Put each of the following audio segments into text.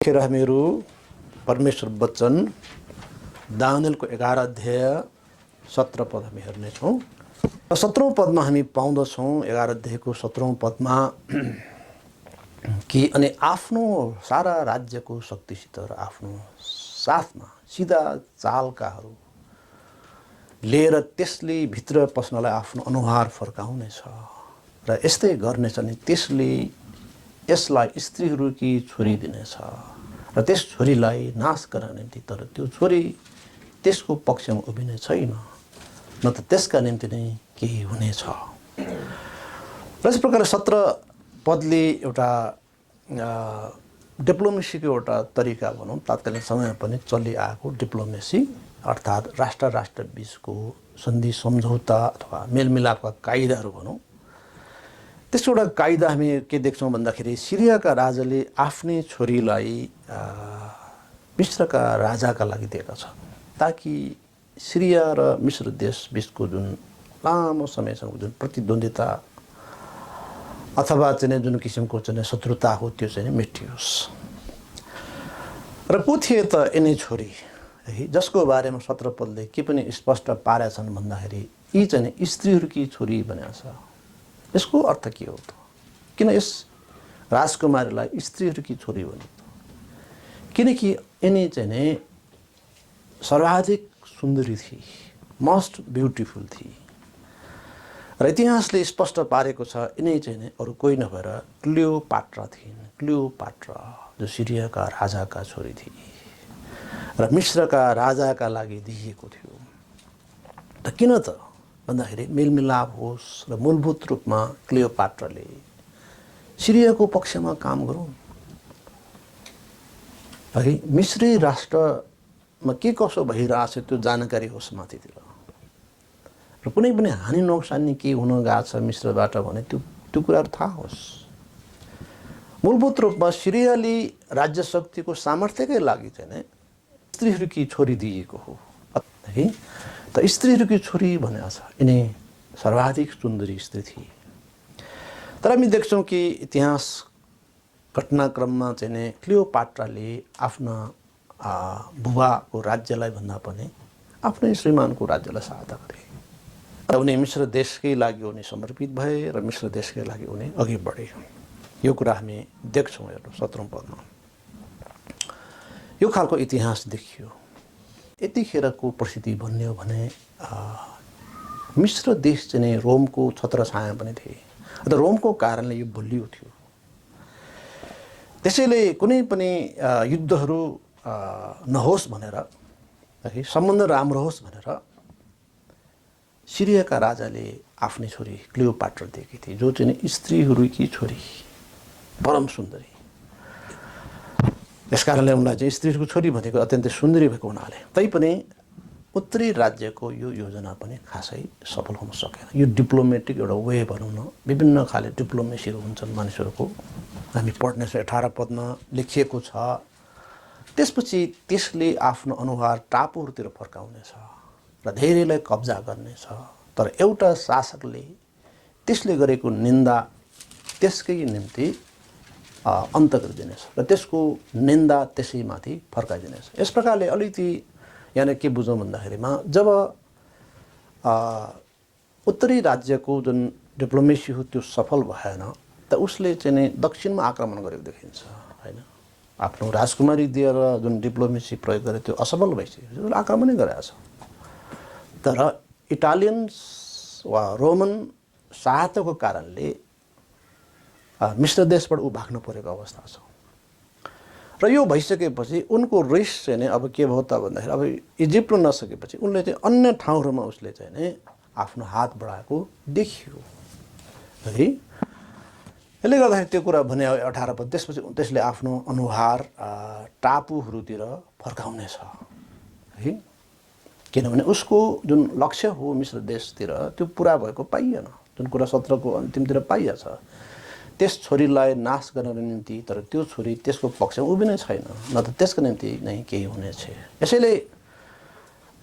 खेर हामीहरू परमेश्वर वचन दानियलको 11 अध्याय 17 पद हामी हेर्नेछौँ। 17औं पदमा हामी पाउँदछौँ 11 अध्यायको 17औं पदमा कि अनि आफ्नो सारा राज्यको शक्तिसित र आफ्नो साथमा सिधा चालकाहरू लिएर त्यसले भित्र पस्नलाई आफ्नो अनुहार फर्काउनेछ र यस्तै गर्नेछ अनि त्यसले यसलाई स्त्रीहरूकी छोरी दिनेछ र त्यस छोरीलाई नाश गर्न निम्ति, तर त्यो छोरी त्यसको पक्षमा उभिने छैन, न त त्यसका निम्ति नै केही हुनेछ। र यस प्रकार 17 पदले एउटा डिप्लोमेसीको एउटा तरिका भनौँ, तात्कालीन समयमा पनि चलिआएको डिप्लोमेसी अर्थात् राष्ट्र राष्ट्र बीचको सन्धि सम्झौता अथवा मेलमिलापका कायदाहरू भनौँ। त्यसको एउटा कायदा हामी के देख्छौँ भन्दाखेरि सिरियाका राजाले आफ्नै छोरीलाई मिश्रका राजाका लागि दिएका छन्, ताकि सिरिया र मिश्र देश बीचको जुन लामो समयसम्म जुन प्रतिद्वन्द्विता अथवा चाहिँ जुन किसिमको चाहिँ शत्रुता हो त्यो चाहिँ मेटियोस्। र को थिए त यिनै छोरी है, जसको बारेमा 17 पदले के पनि स्पष्ट पारेछन् भन्दाखेरि यी चाहिँ स्त्रीहरूकी छोरी भनेको छ। यसको अर्थ के हो त? किन यस राजकुमारीलाई स्त्रीहरूकी छोरी भन्यो त? किनकि यिनी चाहिँ सर्वाधिक सुन्दरी थिए, मोस्ट ब्युटिफुल थिए र इतिहासले स्पष्ट पारेको छ यिनी चाहिँ अरू कोही नभएर क्लियोपाट्रा थिइन्। क्लियोपाट्रा जो सिरियाका राजाका छोरी थिए र मिश्रका राजाका लागि दिइएको थियो। त किन त भन्दाखेरि मेलमिलाप होस् र मूलभूत रूपमा क्लियोपाट्राले सिरियाको पक्षमा काम गरौँ है, मिश्री राष्ट्रमा के कसो भइरहेछ त्यो जानकारी होस् माथितिर र कुनै पनि हानि नोक्सानी के हुन गएको छ मिश्रबाट भने त्यो कुराहरू थाहा होस्। मूलभूत रूपमा सिरियाली राज्य शक्तिको सामर्थ्यकै लागि चाहिँ स्त्रीहरूकी छोरी दिएको हो है। त स्त्रीहरूकी छोरी भनेको छ, यिनी सर्वाधिक सुन्दरी स्त्री थिए। तर हामी देख्छौँ कि इतिहास घटनाक्रममा चाहिँ क्लियोपाट्राले आफ्ना बुबाको राज्यलाई भन्दा पनि आफ्नै श्रीमानको राज्यलाई सहायता गरे र उनी मिश्र देशकै लागि उनी समर्पित भए र मिश्र देशकै लागि उनी अघि बढे। यो कुरा हामी देख्छौँ। हेर्नु 17औं पदमा यो खालको इतिहास देखियो। यतिखेरको परिस्थिति भन्ने हो भने मिश्र देश चाहिँ रोमको छत्रछाया पनि थिए र रोमको कारणले यो बलियो थियो। त्यसैले कुनै पनि युद्धहरू नहोस् भनेर है, सम्बन्ध राम्रो होस् भनेर सिरियाका राजाले आफ्नै छोरी क्लियोपाट्रा दिएकी थिए, जो चाहिँ स्त्रीहरूकी छोरी, परम सुन्दरी। यस कारणले उनलाई चाहिँ स्त्रीहरूको छोरी भनेको अत्यन्तै सुन्दरी भएको हुनाले तैपनि उत्तरी राज्यको यो योजना पनि खासै सफल हुन सकेन। यो डिप्लोमेटिक एउटा वे भनौँ न, विभिन्न खाले डिप्लोमेसीहरू हुन्छन् मानिसहरूको, हामी पढ्नेछौँ 18 पदमा लेखिएको छ। त्यसपछि त्यसले आफ्नो अनुहार टापुहरूतिर फर्काउनेछ र धेरैलाई कब्जा गर्नेछ, तर एउटा शासकले त्यसले गरेको निन्दा त्यसकै निम्ति अन्त गरिदिनेछ र त्यसको निन्दा त्यसैमाथि फर्काइदिनेछ। यस प्रकारले अलिकति यहाँ के बुझौँ भन्दाखेरिमा जब उत्तरी राज्यको जुन डिप्लोमेसी हो त्यो सफल भएन त उसले चाहिँ दक्षिणमा आक्रमण गरेको देखिन्छ होइन। आफ्नो राजकुमारी दिएर जुन डिप्लोमेसी प्रयोग गरे त्यो असफल भइसक्यो, आक्रमणै गरेको छ। तर इटालियन्स वा रोमन सहायताको कारणले मिश्र देशबाट ऊ भाग्न परेको अवस्था छ र यो भइसकेपछि उनको रिस चाहिँ अब के भयो त भन्दाखेरि अब इजिप्ट नसकेपछि उनले चाहिँ अन्य ठाउँहरूमा उसले चाहिँ आफ्नो हात बढाएको देखियो है। यसले गर्दाखेरि त्यो कुरा भने 18 पद त्यसपछि त्यसले आफ्नो अनुहार टापुहरूतिर फर्काउनेछ है, किनभने उसको जुन लक्ष्य हो मिश्र देशतिर त्यो पुरा भएको पाइएन, जुन कुरा 17 को अन्तिमतिर पाइएछ। त्यस छोरीलाई नाश गर्न निम्ति, तर त्यो छोरी त्यसको पक्षमा उभिनै छैन, न त त्यसको निम्ति नै केही हुनेछ। यसैले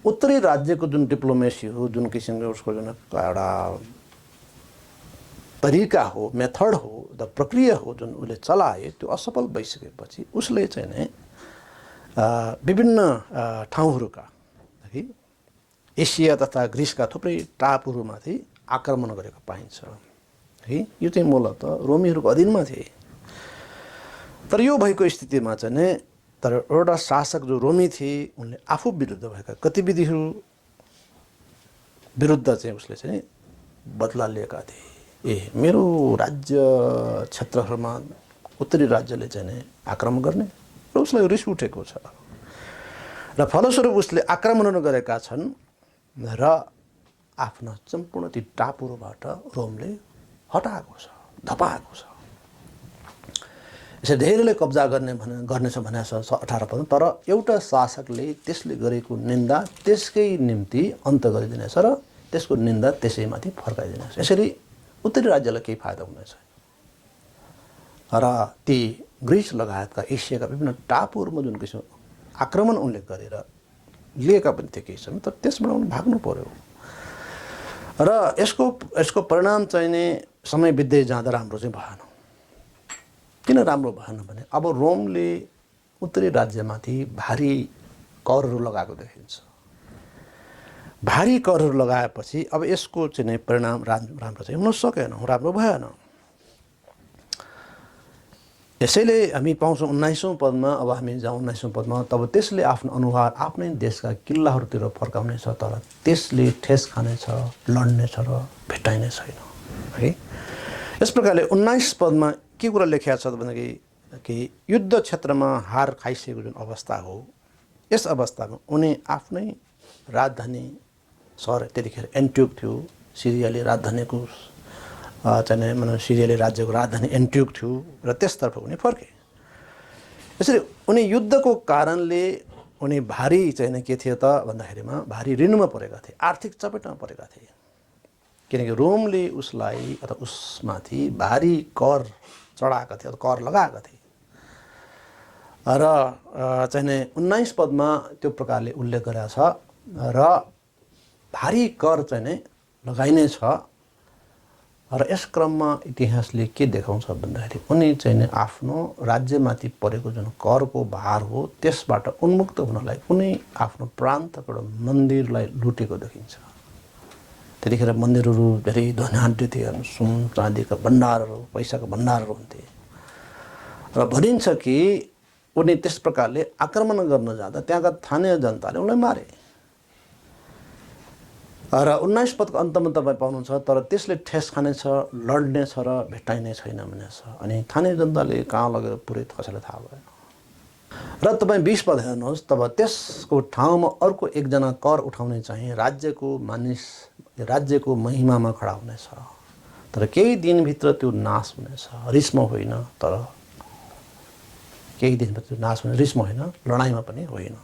उत्तरी राज्यको जुन डिप्लोमेसी हो, जुन किसिमको उसको जुन एउटा तरिका हो, मेथड हो, द प्रक्रिया हो जुन उसले चलाए त्यो असफल भइसकेपछि उसले चाहिँ नै विभिन्न ठाउँहरूका है एसिया तथा ग्रिसका थुप्रै टापुहरूमाथि आक्रमण गरेको पाइन्छ है। यो चाहिँ मूलतः रोमीहरूको अधीनमा थिए। तर यो भएको स्थितिमा चाहिँ नै तर एउटा शासक जो रोमी थिए उनले आफू विरुद्ध भएका गतिविधिहरू विरुद्ध चाहिँ उसले चाहिँ बदला लिएका थिए। मेरो राज्य क्षेत्रहरूमा उत्तरी राज्यले चाहिँ नै आक्रमण गर्ने र उसलाई रिस उठेको छ र फलस्वरूप उसले आक्रमणहरू गरेका छन् र आफ्ना सम्पूर्ण ती टापुहरूबाट रोमले हटाएको छ, धपाएको छ। यसरी धेरैले कब्जा गर्नेछ भनेको छ 18 पद। तर एउटा शासकले त्यसले गरेको निन्दा त्यसकै निम्ति अन्त गरिदिनेछ र त्यसको निन्दा त्यसैमाथि फर्काइदिनेछ। यसरी उत्तरी राज्यलाई केही फाइदा हुने छैन र ती ग्रिस लगायतका एसियाका विभिन्न टापुहरूमा जुन किसिम आक्रमण उनले गरेर लिएका पनि थिए केही समय, तर त्यसबाट उनले भाग्नु पर्यो र यसको परिणाम चाहिँ नै समय बित्दै जाँदा राम्रो चाहिँ भएन। किन राम्रो भएन भने अब रोमले उत्तरी राज्यमाथि भारी करहरू लगाएको देखिन्छ। भारी करहरू लगाएपछि अब यसको चाहिँ नै परिणाम राम्रो चाहिँ हुन सकेन, राम्रो भएन। यसैले हामी पाउँछौँ 19औं पदमा। अब हामी जाउँ 19औं पदमा। तब त्यसले आफ्नो अनुहार आफ्नै देशका किल्लाहरूतिर फर्काउनेछ, तर त्यसले ठेस खानेछ, लड्नेछ र भेटाइने छैन है। यस प्रकारले 19 पदमा के कुरा लेखिएको छ भनेदेखि युद्ध क्षेत्रमा हार खाइसकेको जुन अवस्था हो, यस अवस्थामा उनी आफ्नै राजधानी सहर त्यतिखेर एन्टियोक थियो, सिरियाली राजधानीको चाहिँ मतलब सिरियाली राज्यको राजधानी एन्टियोक थियो र त्यसतर्फ उनी फर्के। यसरी उनी युद्धको कारणले उनी भारी चाहिँ के थियो त भन्दाखेरिमा भारी ऋणमा परेका थिए, आर्थिक चपेटमा परेका थिए। किनकि रोमले उसलाई अथवा उसमाथि भारी कर चढाएका थिए, कर लगाएका थिए र चाहिँ 19 पदमा त्यो प्रकारले उल्लेख गरेको छ र भारी कर चाहिँ नै लगाइने छ। र यस क्रममा इतिहासले के देखाउँछ भन्दाखेरि उनी चाहिँ नै आफ्नो राज्यमाथि परेको जुन करको भार हो त्यसबाट उन्मुक्त हुनलाई उनी आफ्नो प्रान्तबाट मन्दिरलाई लुटेको देखिन्छ। त्यतिखेर मन्दिरहरू धेरै धनाढ्य थिए, सुन चाँदीका भण्डारहरू, पैसाका भण्डारहरू हुन्थे र भनिन्छ कि उनी त्यस प्रकारले आक्रमण गर्न जाँदा त्यहाँका स्थानीय जनताले उनलाई मारे। र 19 पदको अन्तमा तपाईँ पाउनुहुन्छ तर त्यसले ठेस खानेछ, लड्नेछ र भेटाइने छैन भनेछ। अनि स्थानीय जनताले कहाँ लगेर पुरै कसैलाई थाहा भएन। र तपाईँ 20 पद हेर्नुहोस्। तब त्यसको ठाउँमा अर्को एकजना कर उठाउने चाहिँ राज्यको महिमामा खडा हुनेछ, तर केही दिनभित्र त्यो नाश हुनेछ, रिसमा होइन। तर केही दिनभित्र नाश हुने, रिसमा होइन, लडाइँमा पनि होइन।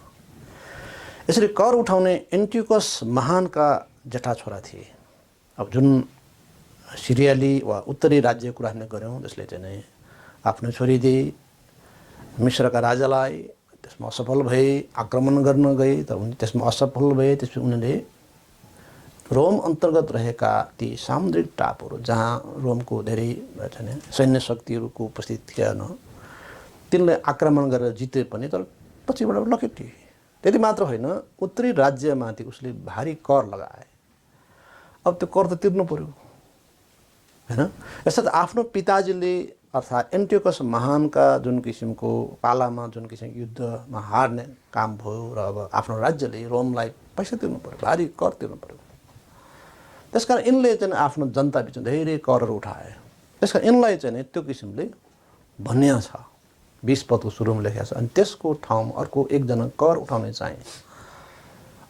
यसरी कर उठाउने एन्टियोकस महानका जेठा छोरा थिए। अब जुन सिरियाली वा उत्तरी राज्यको कुरा हामीले गऱ्यौँ, त्यसले चाहिँ नै आफ्नो छोरी दिए मिश्रका राजालाई, त्यसमा असफल भए, आक्रमण गर्न गए, तर उनी त्यसमा असफल भए। त्यसपछि उनीहरूले रोम अन्तर्गत रहेका ती सामुद्रिक टापुहरू जहाँ रोमको धेरै चाहिँ सैन्य शक्तिहरूको उपस्थित थिएन, तिनलाई आक्रमण गरेर जिते पनि तर पछिबाट लखेटिए। त्यति मात्र होइन, उत्तरी राज्यमाथि उसले भारी कर लगाए। अब त्यो कर त तिर्नु पर्यो हैन। यसर्थ आफ्नो पिताजीले अर्थात् एन्टियोकस महानका जुन किसिमको पालामा जुन किसिमको युद्धमा हार्ने काम भयो र अब आफ्नो राज्यले रोमलाई पैसा तिर्नु पर्यो, भारी कर तिर्नु पर्यो। त्यसकारण यिनले चाहिँ आफ्नो जनता बिचमा धेरै करहरू उठाए। त्यसकारण यिनलाई चाहिँ त्यो किसिमले भनिया छ, 20 पदको सुरुमा लेखेको छ। अनि त्यसको ठाउँमा अर्को एकजना कर उठाउने चाहिँ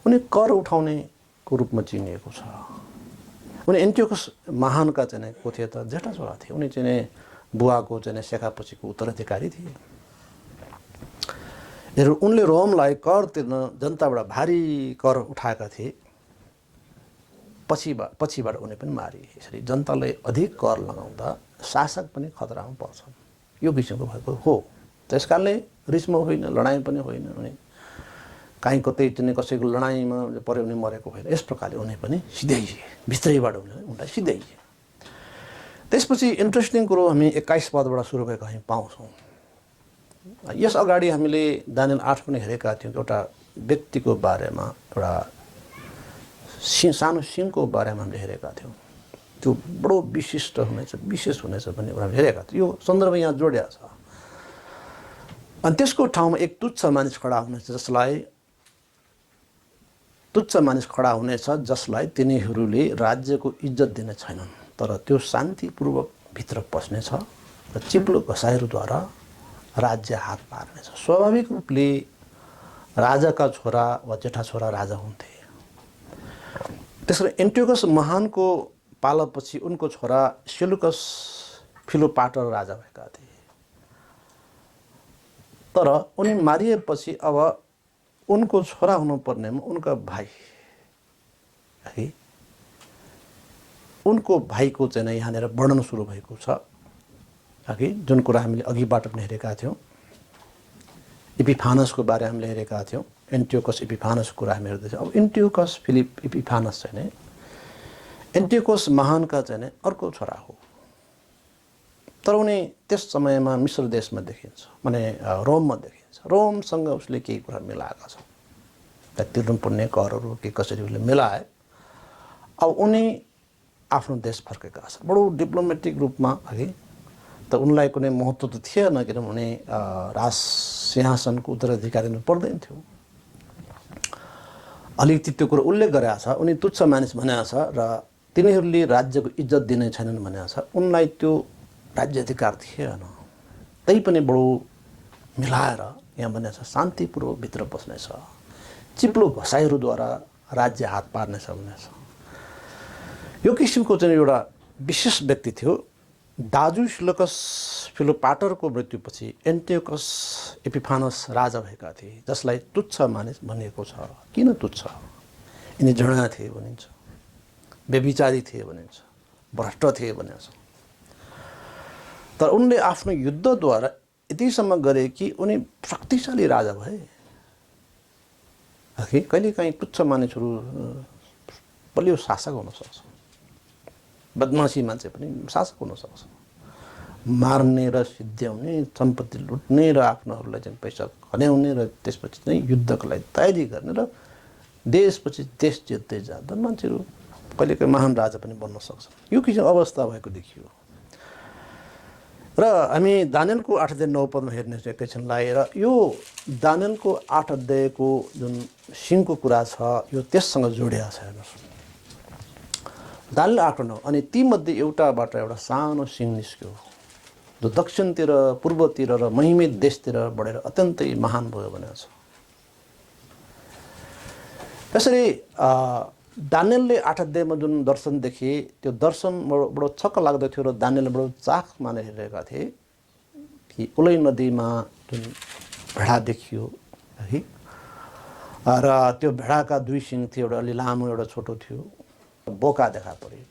उनी कर उठाउनेको रूपमा चिनिएको छ। उनी एन्टियोकस महानका चाहिँ को थिए त जेठा छोरा थिए। उनी चाहिँ बुवाको चाहिँ शेखापछिको उत्तराधिकारी थिए। उनले रोमलाई कर तिर्न जनताबाट भारी कर उठाएका थिए। पछिबाट उनी पनि मारिए। यसरी जनताले अधिक कर लगाउँदा शासक पनि खतरामा पर्छन्। यो किसिमको भएको हो। त्यसकारणले रिसमा होइन, लडाइँ पनि होइन, उनी काहीँ कतै चाहिँ कसैको लडाइँमा पऱ्यो भने मरेको होइन। यस प्रकारले उनी पनि सिधाइए, भित्रैबाट उनलाई सिधाइए। त्यसपछि इन्ट्रेस्टिङ कुरो हामी 21 पदबाट सुरु भएको हामी पाउँछौँ। यस अगाडि हामीले दानियल 8 पनि हेरेका थियौँ। एउटा व्यक्तिको बारेमा, एउटा सानो सिंहको बारेमा हामीले हेरेका थियौँ। त्यो बडो विशिष्ट हुनेछ, विशेष हुनेछ भन्ने कुरा हामीले हेरेका थियौँ। यो सन्दर्भ यहाँ जोडिया छ। अनि त्यसको ठाउँमा एक तुच्छ मानिस खडा हुनेछ, जसलाई तिनीहरूले राज्यको इज्जत दिने छैनन्, तर त्यो शान्तिपूर्वक भित्र पस्नेछ र चिप्लो घसाइहरूद्वारा राज्य हात पार्नेछ। स्वाभाविक रूपले राजाका छोरा वा जेठा छोरा राजा हुन्थे। त्यसरी एन्टियोकस महानको पालापछि उनको छोरा सेलुकस फिलोपाटर राजा भएका थिए। तर उनी मारिएपछि अब उनको छोरा हुनुपर्नेमा उनका भाइ है, उनको भाइको चाहिँ यहाँनिर वर्णन सुरु भएको छ कि जुन कुरा हामीले अघिबाट पनि हेरेका थियौँ। इपिफानसको बारे हामीले हेरेका थियौँ। एन्टियोकस इपिफानसको कुरा हामी हेर्दैछौँ। अब एन्टियोकस फिलिप इपिफानस चाहिँ नि एन्टियोकस महानका चाहिँ नि अर्को छोरा हो। तर उनी त्यस समयमा मिस्र देशमा देखिन्छ, माने रोममा देखिन्छ। रोमसँग उसले केही कुरा मिलाएका छन्, त्यहाँ तिर्नुपर्ने करहरू के कसरी उसले मिलाए। अब उनी आफ्नो देश फर्केका छन् बडो डिप्लोमेटिक रूपमा है। त उनलाई कुनै महत्त्व त थिएन, किनभने राज सिंहासनको उत्तराधिकारी हुनु पर्दैन थियो। अलिकति त्यो कुरो उल्लेख गरेका छ। उनी तुच्छ मानिस भनेको छ र तिनीहरूले राज्यको इज्जत दिने छैनन् भनेको छ। उनलाई त्यो राज्याधिकार थिएन, तै पनि बडो मिलाएर यहाँ भनेको छ शान्तिपूर्वक भित्र बस्नेछ, चिप्लो घसाइहरूद्वारा राज्य हात पार्नेछ भनेको छ। यो किसिमको चाहिँ एउटा विशेष व्यक्ति थियो। दाजु सेलुकस फिलोपाटरको मृत्युपछि एन्टियोकस एपिफानस राजा भएका थिए, जसलाई तुच्छ मानिस भनिएको छ। किन तुच्छ? यिनी झडा थिए भनिन्छ, व्यभिचारी थिए भनिन्छ, भ्रष्ट थिए भनिन्छ। तर उनले आफ्नो युद्धद्वारा यतिसम्म गरे कि उनी शक्तिशाली राजा भए। कहिलेकाहीँ तुच्छ मानिसहरू बलियो शासक हुन सक्छ, बदमासी मान्छे पनि शासक हुन सक्छ। मार्ने र सिद्ध्याउने, सम्पत्ति लुट्ने र आफ्नोहरूलाई चाहिँ पैसा खन्याउने र त्यसपछि चाहिँ युद्धको लागि तयारी गर्ने र देशपछि देश जित्दै जाँदा मान्छेहरू कहिलेकाहीँ महान राजा पनि बन्न सक्छ। यो किसिम अवस्था भएको देखियो। र हामी दानियलको 8 अध्याय 9 पदमा हेर्नेछौँ एकैछिनलाई। र यो दानियलको 8 अध्यायको जुन सिंहको कुरा छ, यो त्यससँग जोडिया छ। हेर्नुहोस्, दानियल 8:9। अनि तीमध्ये एउटाबाट एउटा सानो सिंह निस्क्यो, जो दक्षिणतिर, पूर्वतिर र महिमित देशतिर बढेर अत्यन्तै महान भयो भनेको छ। यसरी दानियलले 8 अध्यायमा जुन दर्शन देखे, त्यो दर्शन बडो छक्क लाग्दो थियो र दानियलले बडो चाख मानेर हेरेका थिए कि उलै नदीमा जुन भेडा देखियो है, र त्यो भेडाका 2 सिङ थिए, एउटा अलि लामो एउटा छोटो थियो। बोका देखा पऱ्यो,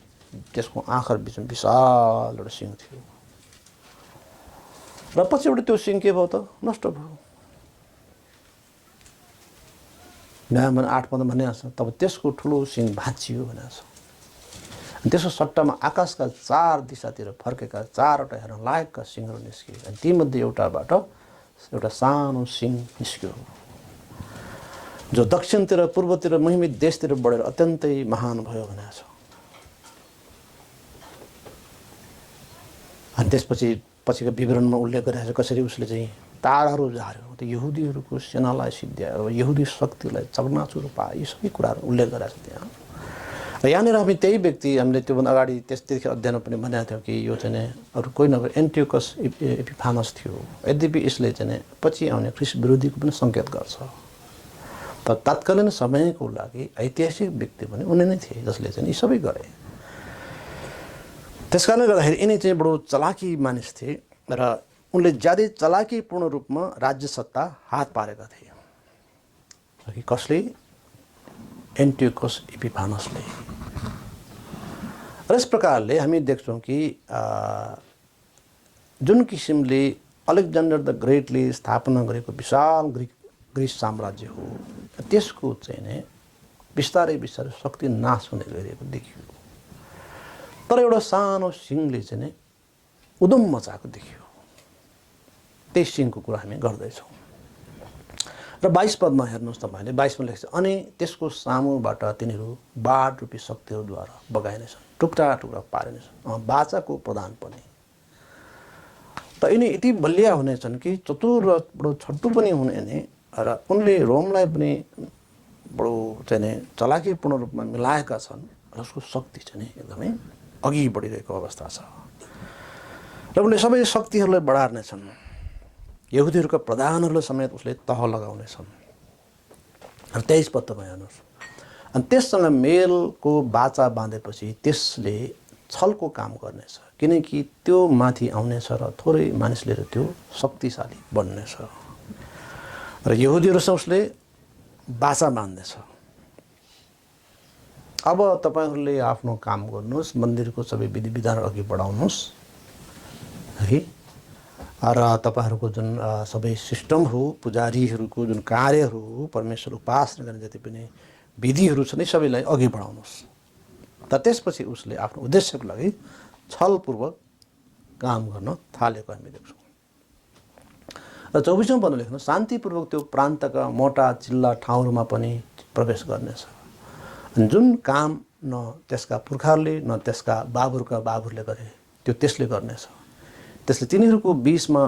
त्यसको आँखाहरू बिचमा विशाल एउटा सिङ थियो। र पछिबाट त्यो सिङ के भयो त? नष्ट भयो। न्यायमा 8 पद भनेको छ, तब त्यसको ठुलो सिङ भाँचियो भनेको छ। त्यसको सट्टामा आकाशका 4 दिशातिर फर्केका 4वटा हेर्न लायकका सिङहरू निस्किए। अनि तीमध्ये एउटाबाट एउटा सानो सिङ निस्क्यो, जो दक्षिणतिर, पूर्वतिर, महिमित देशतिर बढेर अत्यन्तै महान भयो भनेको छ। अनि त्यसपछि पछिको विवरणमा उल्लेख गरिरहेको छ कसरी उसले चाहिँ ताराहरू झार्यो, त्यो यहुदीहरूको सेनालाई सिद्ध्यायो, यहुदी शक्तिलाई चकनाचुर पायो। यी सबै कुराहरू उल्लेख गरेको छ त्यहाँ। र यहाँनिर हामी त्यही व्यक्ति, हामीले त्योभन्दा अगाडि त्यतिखेर अध्ययन पनि भनेको थियौँ कि यो चाहिँ अरू कोही नभए एन्टियोकस एपिफानस थियो। यद्यपि यसले चाहिँ पछि आउने ख्रिस्ट विरोधीको पनि सङ्केत गर्छ। तर तत्कालीन समयको लागि ऐतिहासिक व्यक्ति पनि उनी नै थिए, जसले चाहिँ यी सबै गरे। त्यसकारणले गर्दाखेरि यिनी चाहिँ बडो चलाकी मानिस थिए र उनले ज्यादै चलाकीपूर्ण रूपमा राज्य सत्ता हात पारेका थिए। कसले? एन्टियोकस एपिफानसले। र यस प्रकारले हामी देख्छौँ कि जुन किसिमले अलेक्जेन्डर द ग्रेटले स्थापना गरेको विशाल ग्रिस साम्राज्य हो, त्यसको चाहिँ नै बिस्तारै बिस्तारै शक्ति नाश हुने गरिएको देखियो। तर एउटा सानो सिंहले चाहिँ नि उदम मचाएको देखियो। त्यही सिंहको कुरा हामी गर्दैछौँ। र 22 पदमा हेर्नुहोस् तपाईँले, 22 मा लेख्छ, अनि त्यसको सामुबाट तिनीहरू बाढ रूपी शक्तिहरूद्वारा बगाइनेछन्, टुक्रा टुक्रा पारिनेछन्, बाचाको प्रदान पनि। त यिनी यति बलिया हुनेछन् कि चतुर र बडो छट्टु पनि हुने नि, र उनले रोमलाई पनि बडो चाहिँ नि चलाकीपूर्ण रूपमा मिलाएका छन्, र उसको शक्ति चाहिँ नि एकदमै अघि बढिरहेको अवस्था छ। र उनले सबै शक्तिहरूलाई बढार्नेछन्, यहुदीहरूका प्रधानहरूलाई समेत उसले तह लगाउनेछन्। र 23 पद तपाईँ हेर्नुहोस्, अनि त्यससँग मेलको बाचा बाँधेपछि त्यसले छलको काम गर्नेछ, किनकि त्यो माथि आउनेछ र थोरै मानिसले त्यो शक्तिशाली बन्नेछ। र यहुदीहरूसँग उसले बाचा बाँध्नेछ। अब तपाईँहरूले आफ्नो काम गर्नुहोस्, मन्दिरको सबै विधि विधान अघि बढाउनुहोस् है, र तपाईँहरूको जुन सबै सिस्टम हो, पुजारीहरूको जुन कार्यहरू हो, परमेश्वर उपासना गर्ने जति पनि विधिहरू छन्, यी सबैलाई अघि बढाउनुहोस्। त त्यसपछि उसले आफ्नो उद्देश्यको लागि छलपूर्वक काम गर्न थालेको हामी देख्छौँ। र 24औं पदमा लेख्नु, शान्तिपूर्वक त्यो प्रान्तका मोटा चिल्ला ठाउँहरूमा पनि प्रवेश गर्नेछ। अनि जुन काम न त्यसका पुर्खाहरूले न त्यसका बाबुहरूका बाबुहरूले गरे त्यो त्यसले गर्नेछ। त्यसले तिनीहरूको बीचमा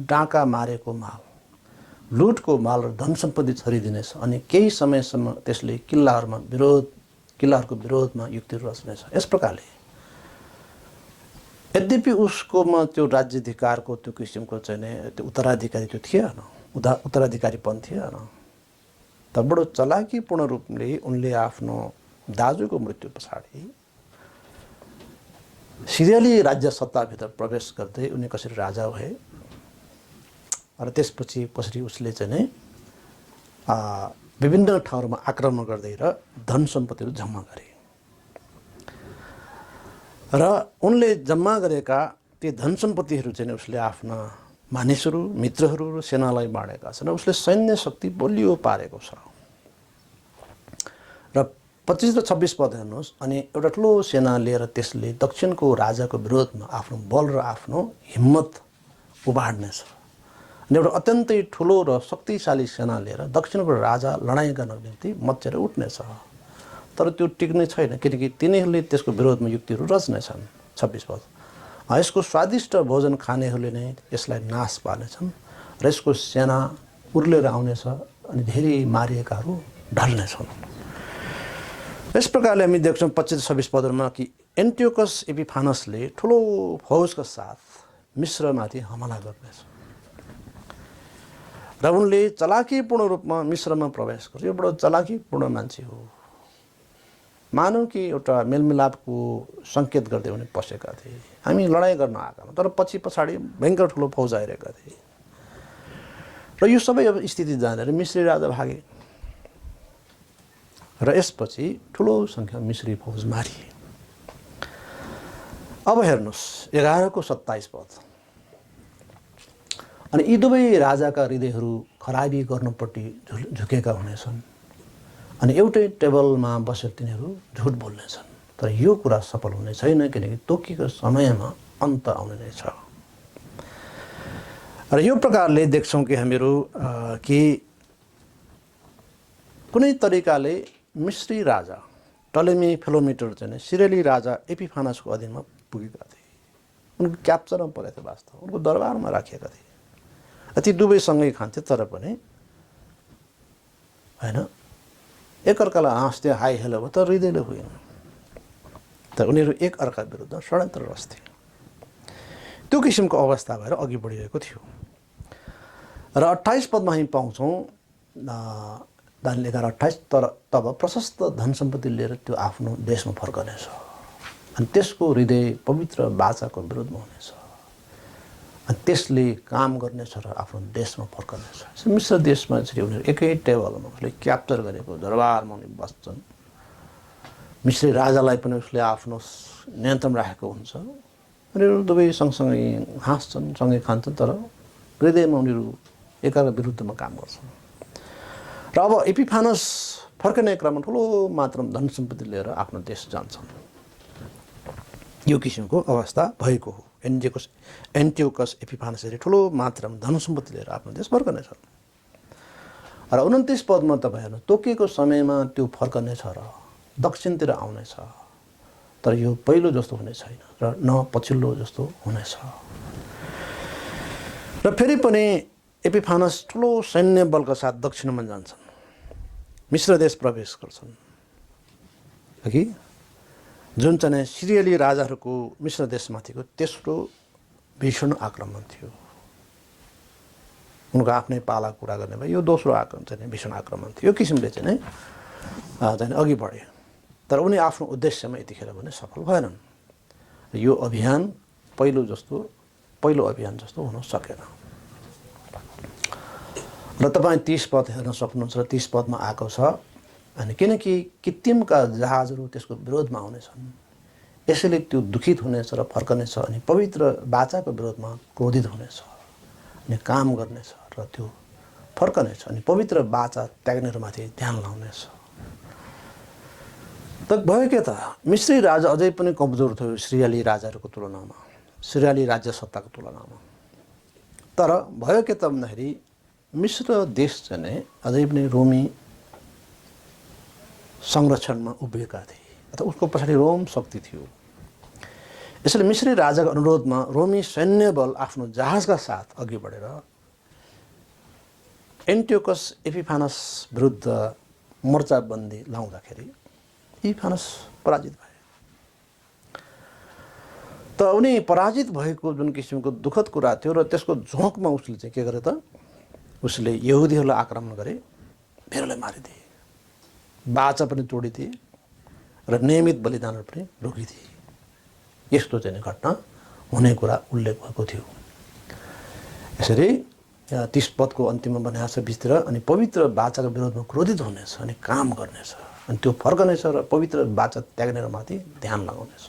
डाँका मारेको माल, लुटको माल र धन सम्पत्ति छरिदिनेछ। अनि केही समयसम्म त्यसले किल्लाहरूको विरोधमा युक्तिहरू रच्नेछ। यस प्रकारले यद्यपि उसकोमा त्यो राज्याधिकारको त्यो किसिमको चाहिँ नि त्यो उत्तराधिकारी त्यो थिएन, उत्तराधिकारीपन थिएन, त बडो चलाकीपूर्ण रूपले उनले आफ्नो दाजुको मृत्यु पछाडि सिरियाली राज्य सत्ताभित्र प्रवेश गर्दै उनी कसरी राजा भए, र त्यसपछि कसरी उसले चाहिँ नि विभिन्न ठाउँहरूमा आक्रमण गर्दै र धन सम्पत्तिहरू जम्मा गरे। र उनले जम्मा गरेका ती धन सम्पत्तिहरू चाहिँ उसले आफ्ना मानिसहरू, मित्रहरू र सेनालाई बाँडेका छन्, र उसले सैन्य शक्ति बलियो पारेको छ। र 25 र 26 पद हेर्नुहोस्, अनि एउटा ठुलो सेना लिएर त्यसले दक्षिणको राजाको विरोधमा आफ्नो बल र आफ्नो हिम्मत उभार्नेछ। अनि एउटा अत्यन्तै ठुलो र शक्तिशाली सेना लिएर दक्षिणको राजा लडाइँ गर्नको निम्ति मच्चेर उठ्नेछ। तर त्यो टिक्ने छैन, किनकि तिनीहरूले त्यसको विरोधमा युक्तिहरू रच्नेछन्। 26 पद, यसको स्वादिष्ट भोजन खानेहरूले नै यसलाई नाश पार्नेछन्, र यसको सेना उर्लेर आउनेछ, अनि धेरै मारिएकाहरू ढल्नेछन्। यस प्रकारले हामी देख्छौँ 25-26 पदहरूमा कि एन्टियोकस एपिफानसले ठुलो फौजका साथ मिश्रमाथि हमला गर्नेछ, र उनले चलाकीपूर्ण रूपमा मिश्रमा प्रवेश गर्छ। यो बडो चलाकीपूर्ण मान्छे हो। मानौँ कि एउटा मेलमिलापको सङ्केत गर्दै उनी पसेका थिए, हामी लडाइँ गर्न आएका, तर पछि पछाडि भयङ्कर ठुलो फौज आइरहेका थिए, र यो सबै अब स्थिति जानेर मिश्री राजा भागे, र यसपछि ठुलो सङ्ख्या मिश्री फौज मारिए। अब हेर्नुहोस् 11-27 पद, अनि यी दुवै राजाका हृदयहरू खराबी गर्नपट्टि झुकेका हुनेछन्, अनि एउटै टेबलमा बसेर तिनीहरू झुट बोल्नेछन्। तर यो कुरा सफल हुने छैन, किनकि तोकिएको समयमा अन्त आउने नै छ। र यो प्रकारले देख्छौँ कि हामीहरू कि कुनै तरिकाले मिश्री राजा टलेमी फिलोमिटर चाहिँ सिरियली राजा एपिफानसको अधीनमा पुगेका थिए। उनको क्याप्चरमा परेका थिए, वास्तव उनको दरबारमा राखिएका थिए। ती दुवै सँगै खान्थे, तर पनि होइन एकअर्कालाई हाँस्थे, हाई हेलो भयो, तर हृदयले होइन। तर उनीहरू एक अर्का विरुद्ध षड्यन्त्र रच्थे। त्यो किसिमको अवस्था भएर अघि बढिरहेको थियो। र 28 पदमा हामी पाउँछौँ दानिएल 11:28, तर तब प्रशस्त धन सम्पत्ति लिएर त्यो आफ्नो देशमा फर्कनेछ, अनि त्यसको हृदय पवित्र बाचाको विरुद्धमा हुनेछ, अनि त्यसले काम गर्नेछ र आफ्नो देशमा फर्कनेछ। मिश्र देशमा चाहिँ उनीहरू एकै टेबलमा उसले क्याप्चर गरेको दरबारमा उनी बस्छन्। मिश्री राजालाई पनि उसले आफ्नो नियन्त्रण राखेको हुन्छ। उनीहरू दुवै सँगसँगै हाँस्छन्, सँगै खान्छन्, तर हृदयमा उनीहरू एकअर्का विरुद्धमा काम गर्छन्। र अब एपिफानस फर्कने क्रममा ठुलो मात्रामा धन सम्पत्ति लिएर आफ्नो देश जान्छन्। यो किसिमको अवस्था भएको हो। एन्टियोकस एपिफानसले ठुलो मात्रामा धन सम्पत्ति लिएर आफ्नो देश फर्कनेछन् र 29 पदमा तपाईँ हेर्नु, तोकिएको समयमा त्यो फर्कनेछ र दक्षिणतिर आउनेछ, तर यो पहिलो जस्तो हुने छैन र न पछिल्लो जस्तो हुनेछ। र फेरि पनि एपिफानस ठुलो सैन्य बलका साथ दक्षिणमा जान्छन्, मिश्र देश प्रवेश गर्छन् कि जुन चाहिँ सिरियली राजाहरूको मिश्र देशमाथिको तेस्रो भीषण आक्रमण थियो। उनको आफ्नै पाला कुरा गर्ने भए यो दोस्रो आक्रमण चाहिँ भीषण आक्रमण थियो। यो किसिमले चाहिँ अघि बढे, तर उनी आफ्नो उद्देश्यमा यतिखेर भने सफल भएनन्। यो अभियान पहिलो अभियान जस्तो हुन सकेन। र तपाईँ 30 पद हेर्न सक्नुहुन्छ र 30 पदमा आएको छ, अनि किनकि कित्तिमका जहाजहरू त्यसको विरोधमा आउनेछन्, यसैले त्यो दुखित हुनेछ र फर्कनेछ, अनि पवित्र बाचाको विरोधमा क्रोधित हुनेछ अनि काम गर्नेछ र त्यो फर्कनेछ, अनि पवित्र बाचा त्याग्नेहरूमाथि ध्यान लाउनेछ। त भयो के त, मिश्री राजा अझै पनि कमजोर थियो सिरियाली राजाहरूको तुलनामा, सिरियाली राज्य सत्ताको तुलनामा। तर भयो के त भन्दाखेरि मिश्र देश चाहिँ अझै पनि रोमी संरक्षणमा उभिएका थिए, अथवा उसको पछाडि रोम शक्ति थियो। यसैले मिश्री राजाको अनुरोधमा रोमी सैन्य बल आफ्नो जहाजका साथ अघि बढेर एन्टियोकस एपिफानस विरुद्ध मोर्चाबन्दी लाउँदाखेरि एपिफानस पराजित भए। त उनी पराजित भएको जुन किसिमको दुःखद कुरा थियो, र त्यसको झोकमा उसले चाहिँ के गरे त, उसले यहुदीहरूलाई आक्रमण गरे, धेरैलाई मारिदिए, बाचा पनि तोडिदिए र नियमित बलिदानहरू पनि रोकिदिए। यस्तो चाहिँ घटना हुने कुरा उल्लेख भएको थियो। यसरी 30 पदको अन्तिममा भनेको छ भित्र, अनि पवित्र बाचाको विरोधमा क्रोधित हुनेछ अनि काम गर्नेछ, अनि त्यो फर्कनेछ र पवित्र बाचा त्याग्नेहरूमाथि ध्यान लगाउनेछ।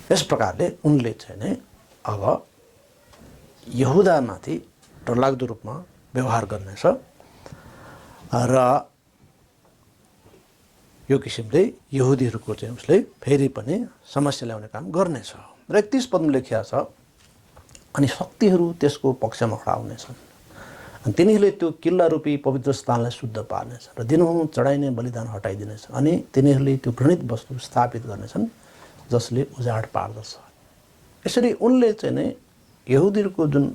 यस प्रकारले उनले चाहिँ अब यहुदामाथि डरलाग्दो रूपमा व्यवहार गर्नेछ र यो किसिमले यहुदीहरूको चाहिँ उसले फेरि पनि समस्या ल्याउने काम गर्नेछ। र 31 पदमा लेखिएको छ, अनि शक्तिहरू त्यसको पक्षमा खडा हुनेछन्, अनि तिनीहरूले त्यो किल्ला रूपी पवित्र स्थानलाई शुद्ध पार्नेछन् र दिनहुँ चढाइने बलिदान हटाइदिनेछ, अनि तिनीहरूले त्यो घृणित वस्तु स्थापित गर्नेछन् जसले उजाड पार्दछ। यसरी उनले चाहिँ नै यहुदीहरूको जुन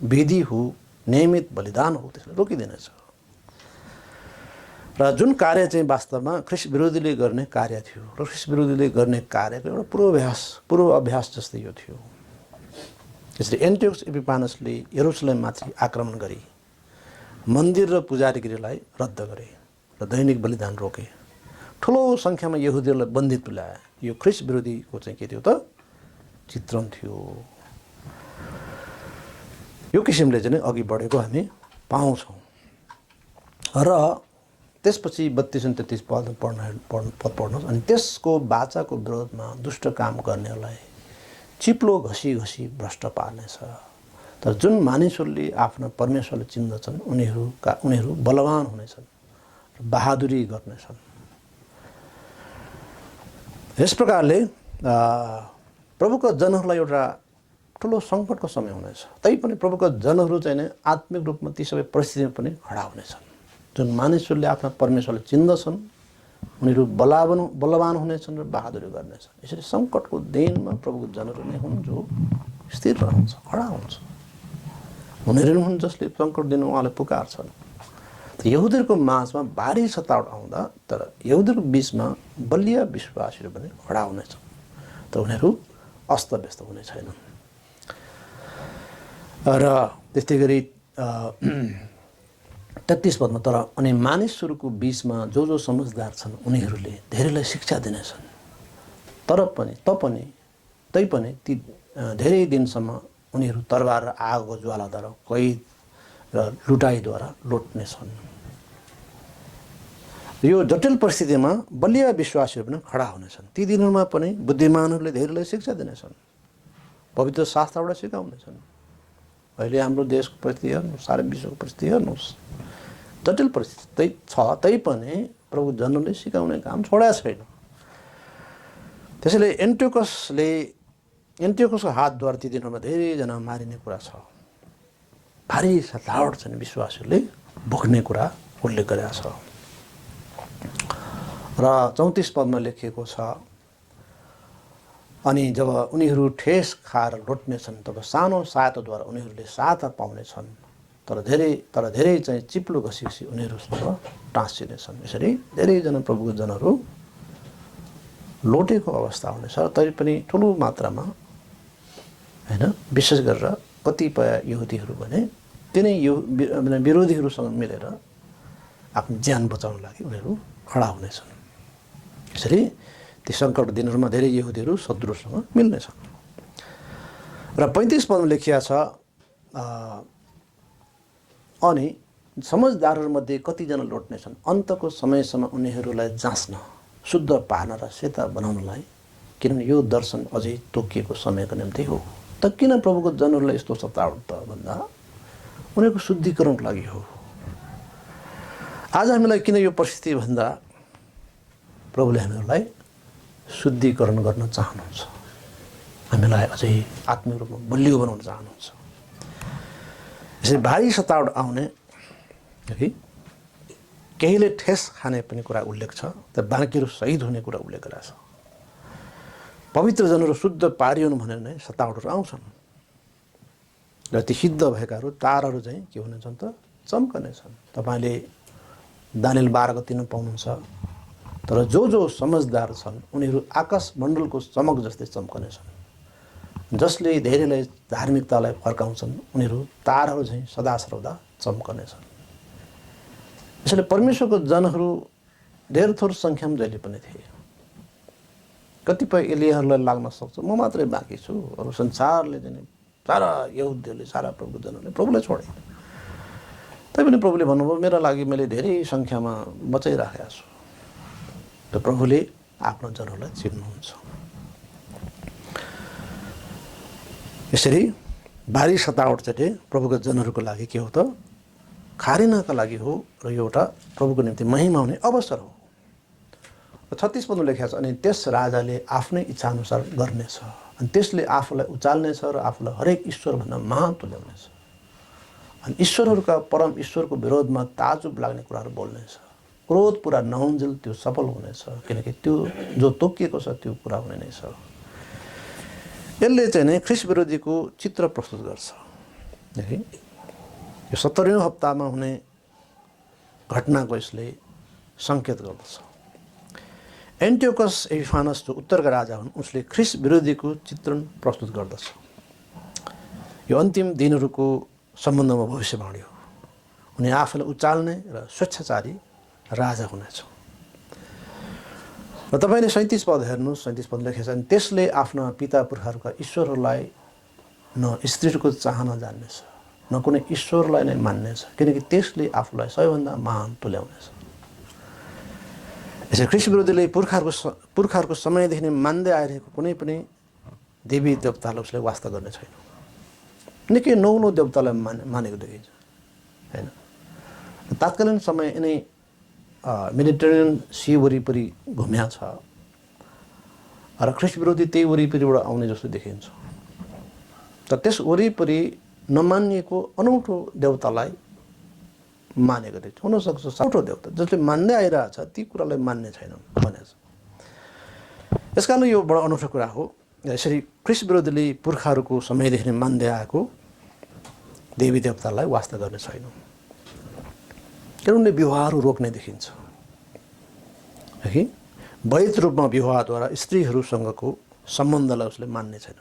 विधि हो, नियमित बलिदान हो, त्यसलाई रोकिदिनेछ। र जुन कार्य चाहिँ वास्तवमा ख्रिस्ट विरोधीले गर्ने कार्य थियो, र ख्रिस्ट विरोधीले गर्ने कार्यको एउटा पूर्व अभ्यास जस्तै यो थियो। यसरी एन्टियोकस एपिफानसले यरुसलेममाथि आक्रमण गरी मन्दिर र पुजारीगिरीलाई रद्द गरे र दैनिक बलिदान रोके। ठुलो सङ्ख्यामा यहुदीहरूलाई बन्दी तुल्याए। यो ख्रिस्ट विरोधीको चाहिँ के थियो त, चित्रण थियो। यो किसिमले चाहिँ अघि बढेको हामी पाउँछौँ। र त्यसपछि 32 अनि 33 पद पढ्नुहोस्। अनि त्यसको बाचाको विरोधमा दुष्ट काम गर्नेहरूलाई चिप्लो घसी भ्रष्ट पार्नेछ। तर जुन मानिसहरूले आफ्ना परमेश्वरले चिन्दछन् उनीहरू बलवान हुनेछन् र बहादुरी गर्नेछन्। यस प्रकारले प्रभुका जनहरूलाई एउटा ठुलो सङ्कटको समय हुनेछ। तैपनि प्रभुका जनहरू चाहिँ आत्मिक रूपमा ती सबै परिस्थितिमा पनि खडा हुनेछन्। जुन मानिसहरूले आफ्ना परमेश्वरले चिन्दछन् उनीहरू बलवान हुनेछन् र बहादुरी गर्नेछन्। यसरी सङ्कटको दिनमा प्रभुको जनहरू नै हुन् जो स्थिर रहन्छ, खडा हुन्छ। उनीहरू हुन् जसले सङ्कट दिन उहाँलाई पुकार्छन्। यहुदीहरूको माझमा भारी सतावट आउँदा तर यहुदीहरूको बिचमा बलिया विश्वासीहरू पनि खडा हुनेछन्, त उनीहरू अस्तव्यस्त हुने छैनन्। र त्यस्तै गरी 33 पदमा, तर अनि मानिसहरूको बिचमा जो समझदार छन् उनीहरूले धेरैलाई शिक्षा दिनेछन्। तैपनि ती धेरै दिनसम्म उनीहरू तरबार र आगोको ज्वालाद्वारा, कैद र लुटाइद्वारा लोट्नेछन्। यो जटिल परिस्थितिमा बलिया विश्वासीहरू पनि खडा हुनेछन्। ती दिनहरूमा पनि बुद्धिमानहरूले धेरैलाई शिक्षा दिनेछन्, पवित्र शास्त्रबाट सिकाउनेछन्। अहिले हाम्रो देशको परिस्थिति हेर्नुहोस्, सारा विश्वको परिस्थिति हेर्नुहोस्, जटिल परिस्थिति छ। तैपनि प्रभु जनले सिकाउने काम छोडेको छैन। त्यसैले एन्टियोकसको हातद्वारा ती दिनमा धेरैजना मारिने कुरा छ। भारी सतावट चाहिँ विश्वासीहरूले भोग्ने कुरा उल्लेख गरेका छ। र 34 पदमा लेखिएको छ, अनि जब उनीहरू ठेस खाएर लोट्नेछन् तब सानो सहायताद्वारा उनीहरूले सहायता पाउनेछन्, तर धेरै चाहिँ चिप्लो घसी उनीहरूसँग टाँसिनेछन्। यसरी धेरैजना प्रभुको जनहरू लोटेको अवस्था हुनेछ। तै पनि ठुलो मात्रामा हैन, विशेष गरेर कतिपय यहुदीहरू भने तिनै विरोधीहरूसँग मिलेर आफ्नो ज्यान बचाउन लागि उनीहरू खडा हुनेछन्। यसरी ती सङ्कट दिनहरूमा धेरै यहुदीहरू शत्रुसँग मिल्नेछन्। र 35 पदमा लेखिया छ, अनि समझदारहरूमध्ये कतिजना लोट्नेछन्, अन्तको समयसम्म उनीहरूलाई जाँच्न, शुद्ध पार्न र सेता बनाउनलाई, किनभने यो दर्शन अझै तोकिएको समयको निम्ति हो। त किन प्रभुको जनहरूलाई यस्तो सतावट त भन्दा उनीहरूको शुद्धिकरणको लागि हो। आज हामीलाई किन यो परिस्थिति भन्दा प्रभुले हामीहरूलाई शुद्धिकरण गर्न चाहनुहुन्छ, हामीलाई अझै आत्मिक रूपमा बलियो बनाउन चाहनुहुन्छ। यसरी भारी सतावट आउने है, केहीले ठेस खाने पनि कुरा उल्लेख छ, तर बाँकीहरू शहीद हुने कुरा उल्लेख गरेको छ। पवित्र जनहरू शुद्ध पारियोन् भनेर नै सतावटहरू आउँछन्, र ती सिद्ध भएकाहरू ताराहरू चाहिँ के हुनेछन् त चम्कनेछन्। तपाईँले दानियल 12 को 3 पाउनुहुन्छ, तर जो समझदार छन् उनीहरू आकाश मण्डलको चमक जस्तै चम्कनेछन्, जसले धेरैलाई धार्मिकतालाई फर्काउँछन् उनीहरू ताराहरू चाहिँ सदा सर्वदा चम्कनेछन्। यसैले परमेश्वरको जनहरू धेर थोर सङ्ख्यामा जहिले पनि थिए। कतिपय एलियाहरूलाई लाग्न सक्छ म मात्रै बाँकी छु, अरू संसारले चाहिँ सारा यहुदीहरूले सारा प्रभुको जनहरूले प्रभुलाई छोडे। तैपनि प्रभुले भन्नुभयो मेरो लागि मैले धेरै सङ्ख्यामा बचाइराखेको छु। त प्रभुले आफ्नो जनहरूलाई चिन्नुहुन्छ। यसरी भारी सतावट चाहिँ प्रभुको जनहरूको लागि के हो त खारिनका लागि हो, र यो एउटा प्रभुको निम्ति महिमा हुने अवसर हो। 36 पदमा लेखेको छ, अनि त्यस राजाले आफ्नै इच्छाअनुसार गर्नेछ, अनि त्यसले आफूलाई उचाल्नेछ र आफूलाई हरेक ईश्वरभन्दा महान तुल्याउनेछ, अनि ईश्वरहरूका परम ईश्वरको विरोधमा ताजुब लाग्ने कुराहरू बोल्नेछ। क्रोध पुरा नहुन्जेल त्यो सफल हुनेछ, किनकि त्यो जो तोकिएको छ त्यो पुरा हुने नै छ। यसले चाहिँ नै ख्रिस्ट विरोधीको चित्र प्रस्तुत गर्छ। यो 70औं हप्तामा हुने घटनाको यसले सङ्केत गर्दछ। एन्टियोकस एपिफानस जो उत्तरका राजा हुन्, उसले ख्रिस्ट विरोधीको चित्रण प्रस्तुत गर्दछ। यो अन्तिम दिनहरूको सम्बन्धमा भविष्यवाणी हो। उनी आफूलाई उचाल्ने र स्वेच्छाचारी राजा हुनेछ। र तपाईँले 37 पद हेर्नुहोस्, 37 पद लेखेको छ, अनि त्यसले आफ्ना पिता पुर्खाहरूका ईश्वरहरूलाई न स्त्रीहरूको चाहना जान्नेछ, न कुनै ईश्वरलाई नै मान्नेछ, किनकि त्यसले आफूलाई सबैभन्दा महान तुल्याउनेछ। यसै ख्रिस्ट विरोधीले पुर्खाहरूको समयदेखि नै मान्दै आइरहेको कुनै पनि देवी देवतालाई उसले वास्ता गर्ने छैन। निकै नौलो देवतालाई मानेको देखिन्छ हैन। तात्कालीन समय यिनै मेडिटेरेनियन सी वरिपरि घुम्या छ, र ख्रिस्ट विरोधी त्यही वरिपरिबाट आउने जस्तो देखिन्छ। त त्यस वरिपरि नमानिएको अनौठो देवतालाई मानेको देख्छ। हुनसक्छ साउठो देवता जसले मान्दै आइरहेछ ती कुरालाई मान्ने छैनन् भनेछ। यसकारण यो बडो अनौठो कुरा हो। यसरी ख्रिस्ट विरोधीले पुर्खाहरूको समयदेखि मान्दै आएको देवी देवतालाई वास्ता गर्ने छैन, किनभने विवाहहरू रोक्ने देखिन्छ है कि वैध रूपमा विवाहद्वारा स्त्रीहरूसँगको सम्बन्धलाई उसले मान्ने छैन,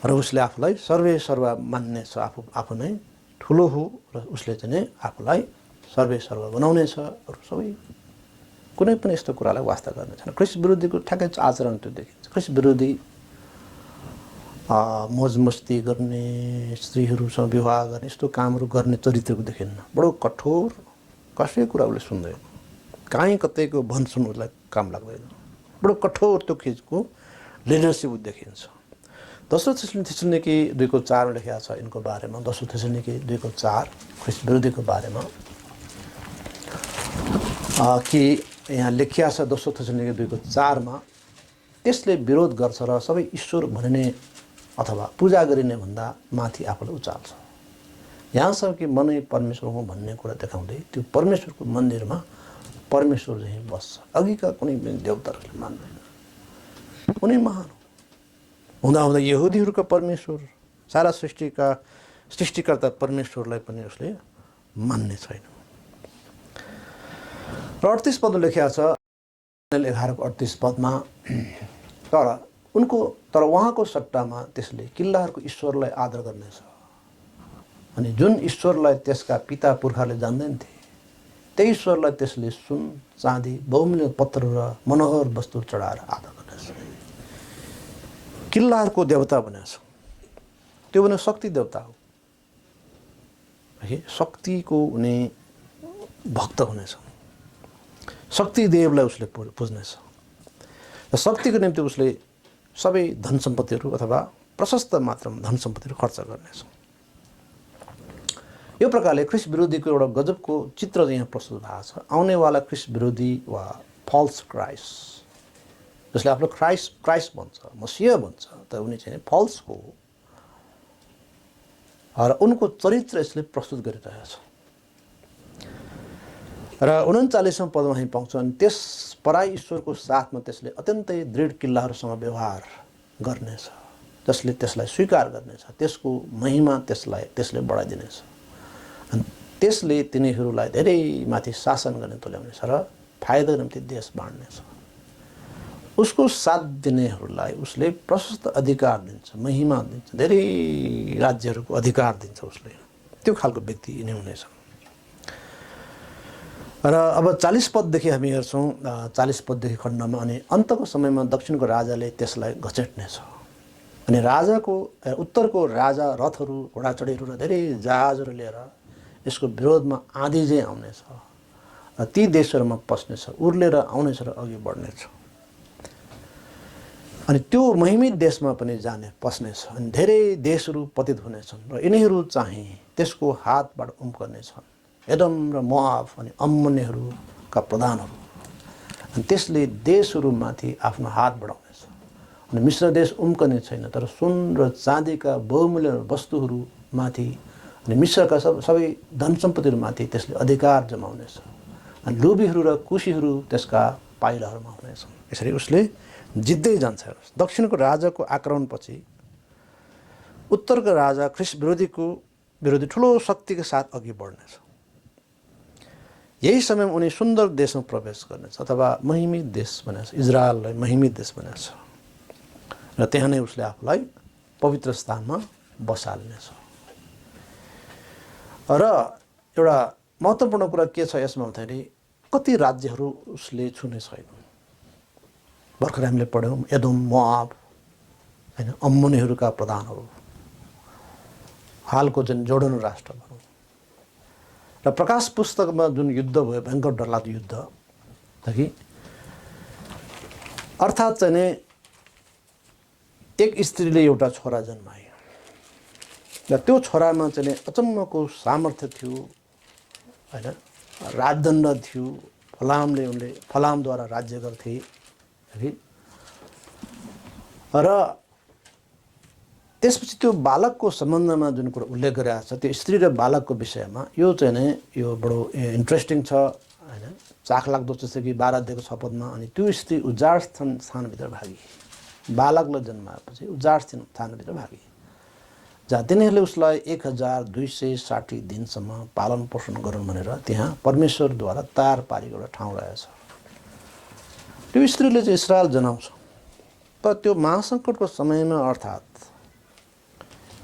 र उसले आफूलाई सर्वेसर्वा मान्ने छ। आफू नै ठुलो हो, र उसले चाहिँ आफूलाई सर्वेसर्वा बनाउने छ, अरू सबै कुनै पनि यस्तो कुरालाई वास्ता गर्ने छैन। ख्रिस्ट विरोधीको ठ्याक्कै आचरण त्यो देखिन्छ। ख्रिस्ट विरोधी मोज मस्ती गर्ने, स्त्रीहरूसँग विवाह गर्ने, यस्तो कामहरू गर्ने चरित्रको देखिन्न। बडो कठोर, कसै कुरा उसले सुन्दैन, कहीँ कतैको भनसुन उसलाई काम लाग्दैन। बडो कठोर त्यो खिचको लिडरसिप देखिन्छ। दोस्रो थेसलोनिके 2:4 लेखेको छ यिनको बारेमा। दोस्रो थेसलोनिके 2:4 ख्रिस्ट विरोधीको बारेमा कि यहाँ लेखिया छ दोस्रो थेसलोनिके 2:4 त्यसले विरोध गर्छ र सबै ईश्वर भनिने अथवा पूजा गरिने भन्दा माथि आफूलाई उचाल्छ। यहाँसम्म कि म नै परमेश्वर हुँ भन्ने कुरा देखाउँदै त्यो परमेश्वरको मन्दिरमा परमेश्वर चाहिँ बस्छ। अघिका कुनै पनि देवताहरूले मान्दैन। कुनै महान हुँदाहुँदा यहुदीहरूका परमेश्वर, सारा सृष्टिकर्ता परमेश्वरलाई पनि उसले मान्ने छैन। र 38 पदमा लेखिएको छ 11:38 तर उहाँको सट्टामा त्यसले किल्लाहरूको ईश्वरलाई आदर गर्नेछ अनि जुन ईश्वरलाई त्यसका पिता पुर्खाले जान्दैनथे त्यही ईश्वरलाई त्यसले सुन, चाँदी, बहुमूल्य पत्थर र मनोहर वस्तु चढाएर आदर गर्नेछ। किल्लाहरूको देवता भनेको छ, त्यो भने शक्ति देवता हो। शक्तिको उनी भक्त हुनेछ। शक्ति देवलाई उसले पुज्नेछ र शक्तिको निम्ति उसले सबै धन सम्पत्तिहरू अथवा प्रशस्त मात्रामा धन सम्पत्तिहरू खर्च गर्नेछ। यो प्रकारले ख्रिस्ट विरोधीको एउटा गजबको चित्र यहाँ प्रस्तुत भएको छ। आउनेवाला ख्रिस्ट विरोधी वा फल्स क्राइस्ट, जसले आफ्नो क्राइस्ट भन्छ, मसिह भन्छ, तर उनी चाहिँ फल्स हो र उनको चरित्र यसले प्रस्तुत गरिरहेछ। र 39औं पदमा हामी पाउँछौँ अनि त्यस पराई ईश्वरको साथमा त्यसले अत्यन्तै दृढ किल्लाहरूसँग व्यवहार गर्नेछ, जसले त्यसलाई स्वीकार गर्नेछ, त्यसको महिमा त्यसले बढाइदिनेछ अनि त्यसले तिनीहरूलाई धेरै माथि शासन गर्ने तुल्याउनेछ र फाइदाको निम्ति देश बाँड्नेछ। उसको साथ दिनेहरूलाई उसले प्रशस्त अधिकार दिन्छ, महिमा दिन्छ, धेरै राज्यहरूको अधिकार दिन्छ उसले। त्यो खालको व्यक्ति यिनी हुनेछ। र अब 40 पददेखि हामी हेर्छौँ 40 पददेखि खण्डमा अनि अन्तको समयमा दक्षिणको राजाले त्यसलाई घचेट्नेछ अनि उत्तरको राजा रथहरू, घोडाचढीहरू र धेरै जहाजहरू लिएर यसको विरोधमा आँधी चाहिँ आउनेछ र ती देशहरूमा पस्नेछ, उर्लेर आउनेछ र अघि बढ्नेछ अनि त्यो महिमित देशमा पनि पस्नेछ अनि धेरै देशहरू पतित हुनेछन् र यिनीहरू चाहिँ त्यसको हातबाट उम्कनेछन्। एदम र मोआब अनि अम्मोनीहरूका प्रधानहरू अनि त्यसले देशहरूमाथि आफ्नो हात बढाउनेछ अनि मिश्र देश उम्कने छैन, तर सुन र चाँदीका बहुमूल्य वस्तुहरूमाथि अनि मिश्रका सबै धन सम्पत्तिहरूमाथि त्यसले अधिकार जमाउनेछ अनि लोभीहरू र कुशीहरू त्यसका पाइलाहरूमा हुनेछन्। यसरी उसले जित्दै जान्छ। दक्षिणको राजाको आक्रमणपछि उत्तरको राजा ख्रिस्ट विरोधी ठुलो शक्तिका साथ अघि बढ्नेछ। यही समयमा उनी सुन्दर देशमा प्रवेश गर्नेछ अथवा महिमित देश भनेको छ, इजरायललाई महिमित देश भनेको छ र त्यहाँ नै उसले आफूलाई पवित्र स्थानमा बसाल्नेछ। र एउटा महत्त्वपूर्ण कुरा के छ यसमा भन्दाखेरि कति राज्यहरू उसले छुने छैन। भर्खर हामीले पढ्यौँ एदोम, मोआब, हैन, अम्मोनीहरूका प्रधानहरू, हालको जुन जोर्डन राष्ट्र भनौँ र प्रकाश पुस्तकमा जुन युद्ध भयो, भयङ्कर डरलाग्दो युद्ध कि अर्थात् चाहिँ एक स्त्रीले एउटा छोरा जन्माए र त्यो छोरामा चाहिँ अचम्मको सामर्थ्य थियो, हैन, राजदण्ड थियो, उनले फलामद्वारा राज्य गर्थे र त्यसपछि त्यो बालकको सम्बन्धमा जुन कुरा उल्लेख गरिरहेको छ त्यो स्त्री र बालकको विषयमा यो चाहिँ नै यो बडो इन्ट्रेस्टिङ छ, हैन, चाखलाग्दो जस्तो कि 12 अध्यायको 6 पदमा अनि त्यो स्त्री उजाड स्थानभित्र भागी, बालकलाई जन्माएपछि उजाड स्थानभित्र भागी जहाँ तिनीहरूले उसलाई 1260 दिनसम्म पालन पोषण गरून् भनेर त्यहाँ परमेश्वरद्वारा तयार पारेको एउटा ठाउँ रहेछ। त्यो स्त्रीले चाहिँ इस्रायल जनाउँछ। तर त्यो महासङ्कटको समयमा अर्थात्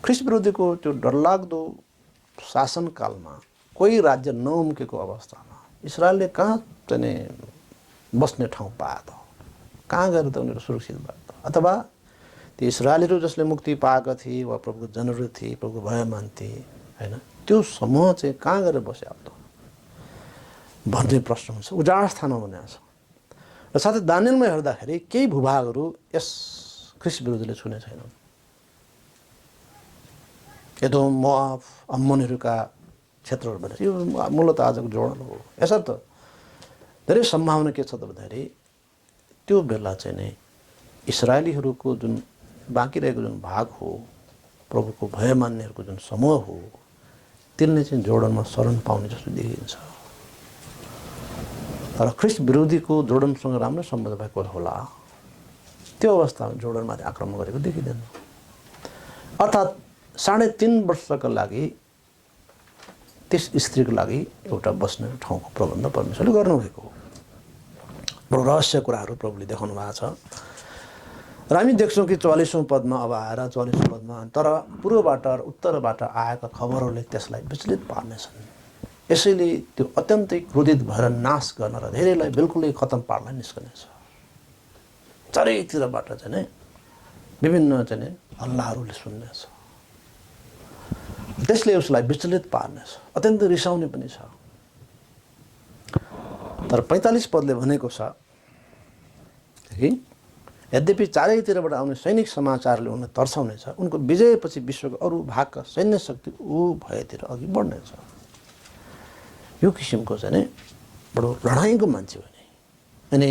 ख्रिस्ट विरोधीको त्यो डरलाग्दो शासनकालमा कोही राज्य नउम्केको अवस्थामा इस्रायलले कहाँ चाहिँ बस्ने ठाउँ पाए त? कहाँ गएर त उनीहरू सुरक्षित भए त? अथवा ती इस्रायलीहरू जसले मुक्ति पाएका थिए वा प्रभुको जनहरू थिए, प्रभुको भयमान थिए, हैन, त्यो समूह चाहिँ कहाँ गएर बस्यो त भन्ने प्रश्न हुन्छ। उजाड स्थानमा भनेको छ र साथै दानियलमा हेर्दाखेरि केही भूभागहरू यस ख्रिस्ट विरोधीले छुने छैनन्। एदोम, मोआब, अम्मोनीहरूका क्षेत्रहरू भनेको यो मूलतः आजको जोर्डन हो। यसर्थ धेरै सम्भावना के छ त भन्दाखेरि त्यो बेला चाहिँ नै इस्राएलीहरूको जुन बाँकी रहेको जुन भाग हो, प्रभुको भय मान्नेहरूको जुन समूह हो, तिनले चाहिँ जोर्डनमा शरण पाउने जस्तो देखिन्छ। तर ख्रिस्ट विरोधीको जोर्डनसँग राम्रो सम्बन्ध भएको होला, त्यो अवस्थामा जोर्डनमाथि आक्रमण गरेको देखिँदैन। अर्थात् 3.5 वर्षका लागि त्यस स्त्रीको लागि एउटा बस्ने ठाउँको प्रबन्ध परमेश्वरले गर्नुभएको हो। बडो रहस्य कुराहरू प्रभुले देखाउनु भएको छ। र हामी देख्छौँ कि 44औं पदमा अब आएर 44औं पदमा तर पूर्वबाट र उत्तरबाट आएका खबरहरूले त्यसलाई विचलित पार्नेछन्। यसैले त्यो अत्यन्तै क्रोधित भएर नाश गर्न र धेरैलाई बिल्कुलै खतम पार्न निस्कनेछ। चारैतिरबाट चाहिँ नै विभिन्न चाहिँ नै हल्लाहरूले सुन्नेछ। त्यसले उसलाई विचलित पार्नेछ, अत्यन्त रिसाउने पनि छ। तर 45 पदले भनेको छ कि यद्यपि चारैतिरबाट आउने सैनिक समाचारले उनलाई तर्साउनेछ, उनको विजयपछि विश्वको अरू भागका सैन्य शक्ति ऊ भएतिर अघि बढ्नेछ। यो किसिमको चाहिँ नि बडो लडाइँको मान्छे हो नि, अनि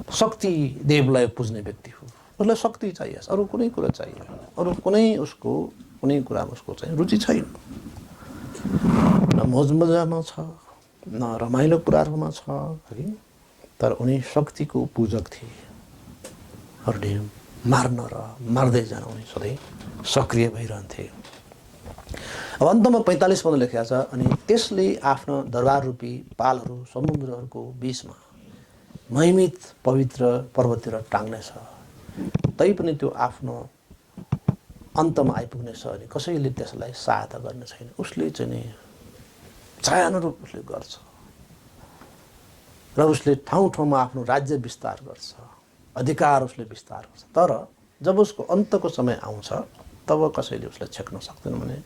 शक्ति देवलाई पुज्ने व्यक्ति हो। उसलाई शक्ति चाहिए, अरू कुनै कुरा चाहिए, अरू कुनै उसको कुनै कुरामा उसको चाहिँ रुचि छैन। न मौजमजामा छ, न रमाइलो कुराहरूमा छ है। तर उनी शक्तिको पूजक थिए। अरूले मार्न र मार्दै जान उनी सधैँ सक्रिय भइरहन्थे। अब अन्तमा 45 पद लेखेको छ, अनि त्यसले आफ्नो दरबार रूपी पालहरू समुद्रहरूको बीचमा महिमित पवित्र पर्वततिर टाङ्नेछ। तैपनि त्यो आफ्नो अन्तमा आइपुग्नेछ अनि कसैले त्यसलाई सहायता गर्ने छैन। उसले चाहिँ नि छायानुरूप उसले गर्छ र उसले ठाउँ ठाउँमा आफ्नो राज्य विस्तार गर्छ, अधिकार उसले विस्तार गर्छ। तर जब उसको अन्तको समय आउँछ तब कसैले उसलाई छेक्न सक्दैन भने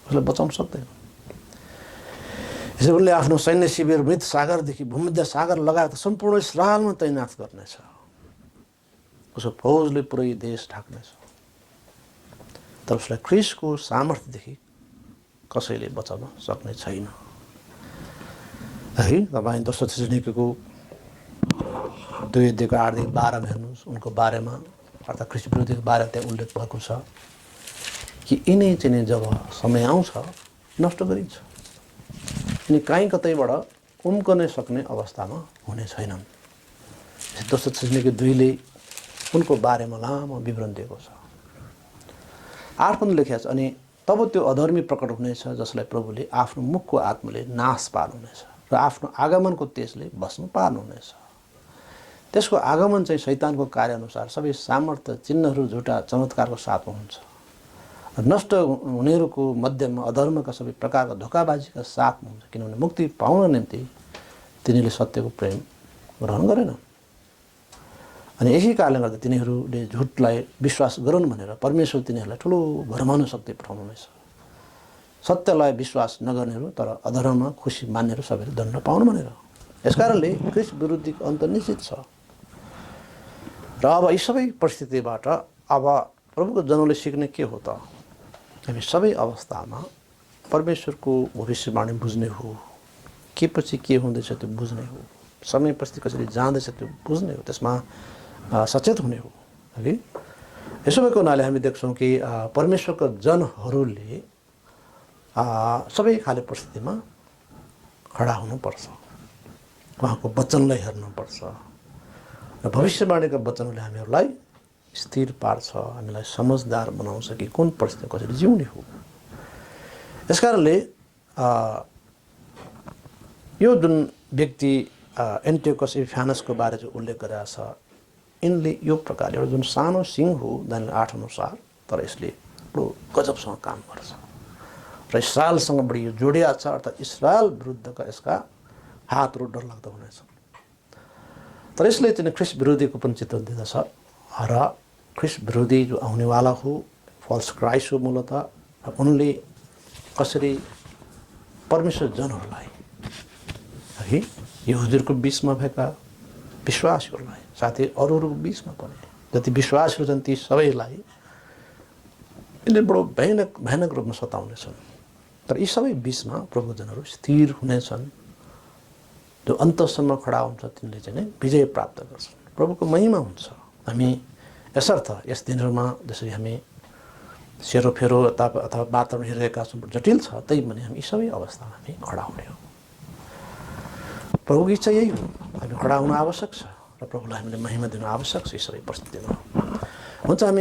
उसलाई बचाउन सक्दैन। यसैले उसले आफ्नो सैन्य शिविर मृत सागरदेखि भूमध्य सागर लगाएर सम्पूर्ण इस्राएलमा तैनात गर्नेछ। उसको फौजले पुरै देश ढाक्नेछ। तर उसलाई ख्रिस्टको सामर्थ्यदेखि कसैले बचाउन सक्ने छैन है। तपाईँ दोस्रो थिस्सलुनिकेको 2:8-12 हेर्नुहोस्, उनको बारेमा अर्थात् ख्रिस्ट विरोधीको बारेमा त्यहाँ उल्लेख भएको छ कि यिनै चाहिँ जब समय आउँछ नष्ट गरिन्छ, यिनी कहीँ कतैबाट उम्कन सक्ने अवस्थामा हुने छैनन्। दोस्रो थिस्सलुनिके 2ले उनको बारेमा लामो विवरण दिएको छ। 8 पद लेखेको छ, अनि तब त्यो अधर्मी प्रकट हुनेछ जसलाई प्रभुले आफ्नो मुखको आत्माले नाश पार्नुहुनेछ र आफ्नो आगमनको तेजले भस्म पार्नुहुनेछ। त्यसको आगमन चाहिँ शैतानको कार्यअनुसार सबै सामर्थ्य चिन्हहरू झुटा चमत्कारको साथमा हुन्छ। नष्ट हुनेहरूको मध्यमा अधर्मका सबै प्रकारका धोकाबाजीका साथमा हुन्छ, किनभने मुक्ति पाउन निम्ति तिनीहरूले सत्यको प्रेम ग्रहण गरेनन्। अनि यही कारणले गर्दा तिनीहरूले झुटलाई विश्वास गरून् भनेर परमेश्वर तिनीहरूलाई ठुलो भरमाउन शक्ति पठाउनुहुनेछ। सत्यलाई विश्वास नगर्नेहरू तर अधर्ममा खुसी मान्नेहरू सबैले दण्ड पाउनु भनेर। यसकारणले ख्रिस्ट विरुद्धको अन्त निश्चित छ। र अब यी सबै परिस्थितिबाट अब प्रभुको जनले सिक्ने के हो त? हामी सबै अवस्थामा परमेश्वरको भविष्यवाणी बुझ्ने हो, के पछि के हुँदैछ त्यो बुझ्ने हो, समय पछि कसरी जाँदैछ त्यो बुझ्ने हो, त्यसमा सचेत हुने हो है। यसो भएको हुनाले हामी देख्छौँ कि परमेश्वरका जनहरूले सबै खाले परिस्थितिमा खडा हुनुपर्छ, उहाँको वचनलाई हेर्नुपर्छ र भविष्यवाणीका वचनले हामीहरूलाई स्थिर पार्छ, हामीलाई समझदार बनाउँछ कि कुन परिस्थिति कसरी जिउने हो। यसकारणले यो जुन व्यक्ति एन्टियोकस इपिफानसको बारे जो उल्लेख गरेको छ, यिनले यो प्रकारले एउटा जुन सानो सिंह हो दानियल 8 अनुसार, तर यसले बडो गजबसँग काम गर्छ र इस्राएलसँग बढी यो जोडिया छ। अर्थात् इस्राएल विरुद्धका यसका हातहरू डरलाग्दो हुनेछ। तर यसले चाहिँ ख्रिस्ट विरोधीको पनि चित्र दिँदछ र ख्रिस्ट विरोधी जो आउनेवाला हो, फल्स क्राइस्ट हो मूलतः, र उनले कसरी परमेश्वर जनहरूलाई है यहुदीहरूको बिचमा भएका विश्वासीहरूलाई साथै अरूहरूको बिचमा पनि जति विश्वासीहरू छन् ती सबैलाई यिनले बडो भयानक रूपमा सताउनेछन्। तर यी सबै बिचमा प्रभुको जनहरू स्थिर हुनेछन् जो अन्तसम्म खडा हुन्छ तिनले चाहिँ नै विजय प्राप्त गर्छन्। प्रभुको महिमा हुन्छ। हामी यसर्थ यस दिनहरूमा जसरी हामी सेरोफेरो अथवा वातावरण हेरिरहेका छौँ, जटिल छ, तैपनि हामी यी सबै अवस्थामा हामी खडा हुने हो। प्रभुको इच्छा यही हो, हामी खडा हुन आवश्यक छ र प्रभुलाई हामीले महिमा दिनु आवश्यक छ यी सबै परिस्थितिमा। हुन्छ, हामी